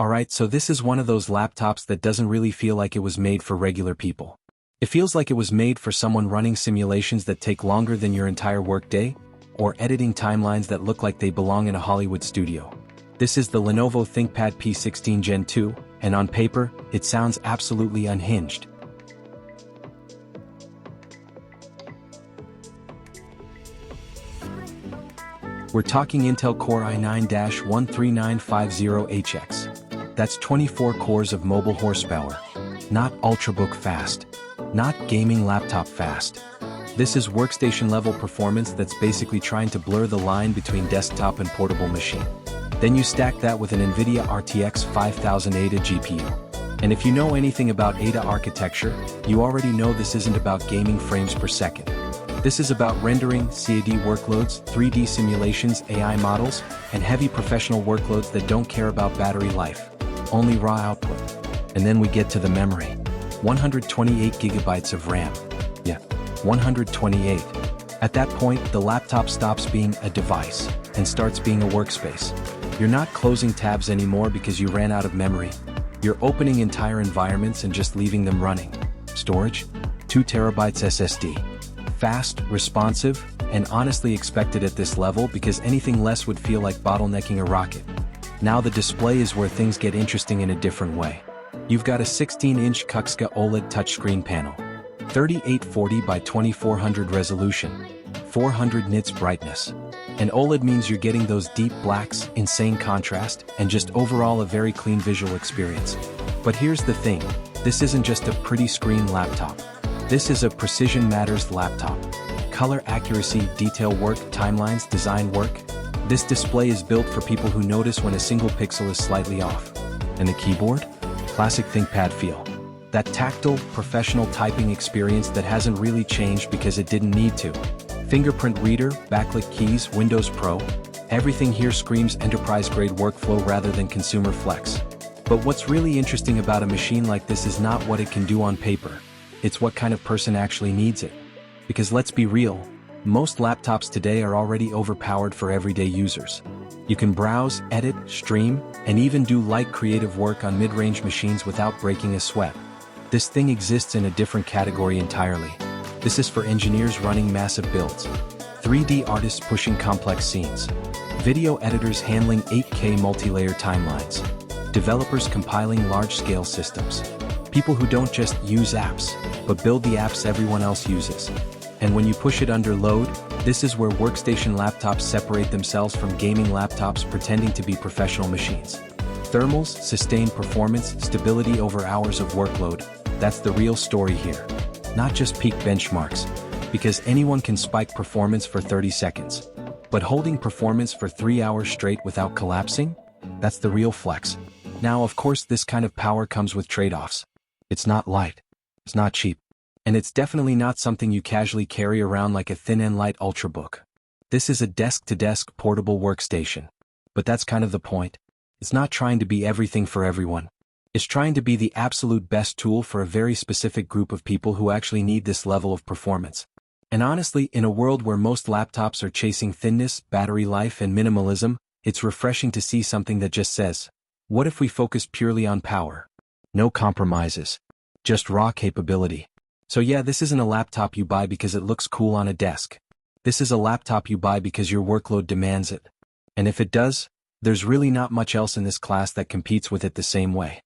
Alright, so this is one of those laptops that doesn't really feel like it was made for regular people. It feels like it was made for someone running simulations that take longer than your entire workday, or editing timelines that look like they belong in a Hollywood studio. This is the Lenovo ThinkPad P16 Gen 2, and on paper, it sounds absolutely unhinged. We're talking Intel Core i9-13950HX. That's 24 cores of mobile horsepower. Not ultrabook fast. Not gaming laptop fast. This is workstation level performance that's basically trying to blur the line between desktop and portable machine. Then you stack that with an NVIDIA RTX 5000 Ada GPU. And if you know anything about Ada architecture, you already know this isn't about gaming frames per second. This is about rendering, CAD workloads, 3D simulations, AI models, and heavy professional workloads that don't care about battery life. Only raw output. And then we get to the memory. 128 gigabytes of RAM. Yeah, 128. At that point, the laptop stops being a device and starts being a workspace. You're not closing tabs anymore because you ran out of memory. You're opening entire environments and just leaving them running. Storage? 2 terabytes SSD. Fast, responsive, and honestly expected at this level because anything less would feel like bottlenecking a rocket. Now the display is where things get interesting in a different way. You've got a 16-inch WQUXGA OLED touchscreen panel, 3840 by 2400 resolution, 400 nits brightness. And OLED means you're getting those deep blacks, insane contrast, and just overall a very clean visual experience. But here's the thing, this isn't just a pretty screen laptop. This is a precision matters laptop. Color accuracy, detail work, timelines, design work. This display is built for people who notice when a single pixel is slightly off. And the keyboard? Classic ThinkPad feel. That tactile, professional typing experience that hasn't really changed because it didn't need to. Fingerprint reader, backlit keys, Windows Pro. Everything here screams enterprise-grade workflow rather than consumer flex. But what's really interesting about a machine like this is not what it can do on paper. It's what kind of person actually needs it. Because let's be real, most laptops today are already overpowered for everyday users. You can browse, edit, stream, and even do light creative work on mid-range machines without breaking a sweat. This thing exists in a different category entirely. This is for engineers running massive builds, 3D artists pushing complex scenes, video editors handling 8K multi-layer timelines, developers compiling large-scale systems, people who don't just use apps, but build the apps everyone else uses. And when you push it under load, this is where workstation laptops separate themselves from gaming laptops pretending to be professional machines. Thermals, sustained performance, stability over hours of workload, that's the real story here. Not just peak benchmarks, because anyone can spike performance for 30 seconds. But holding performance for 3 hours straight without collapsing? That's the real flex. Now, of course, this kind of power comes with trade-offs. It's not light. It's not cheap. And it's definitely not something you casually carry around like a thin and light ultrabook. This is a desk-to-desk portable workstation. But that's kind of the point. It's not trying to be everything for everyone. It's trying to be the absolute best tool for a very specific group of people who actually need this level of performance. And honestly, in a world where most laptops are chasing thinness, battery life, and minimalism, it's refreshing to see something that just says, what if we focus purely on power? No compromises. Just raw capability. So yeah, this isn't a laptop you buy because it looks cool on a desk. This is a laptop you buy because your workload demands it. And if it does, there's really not much else in this class that competes with it the same way.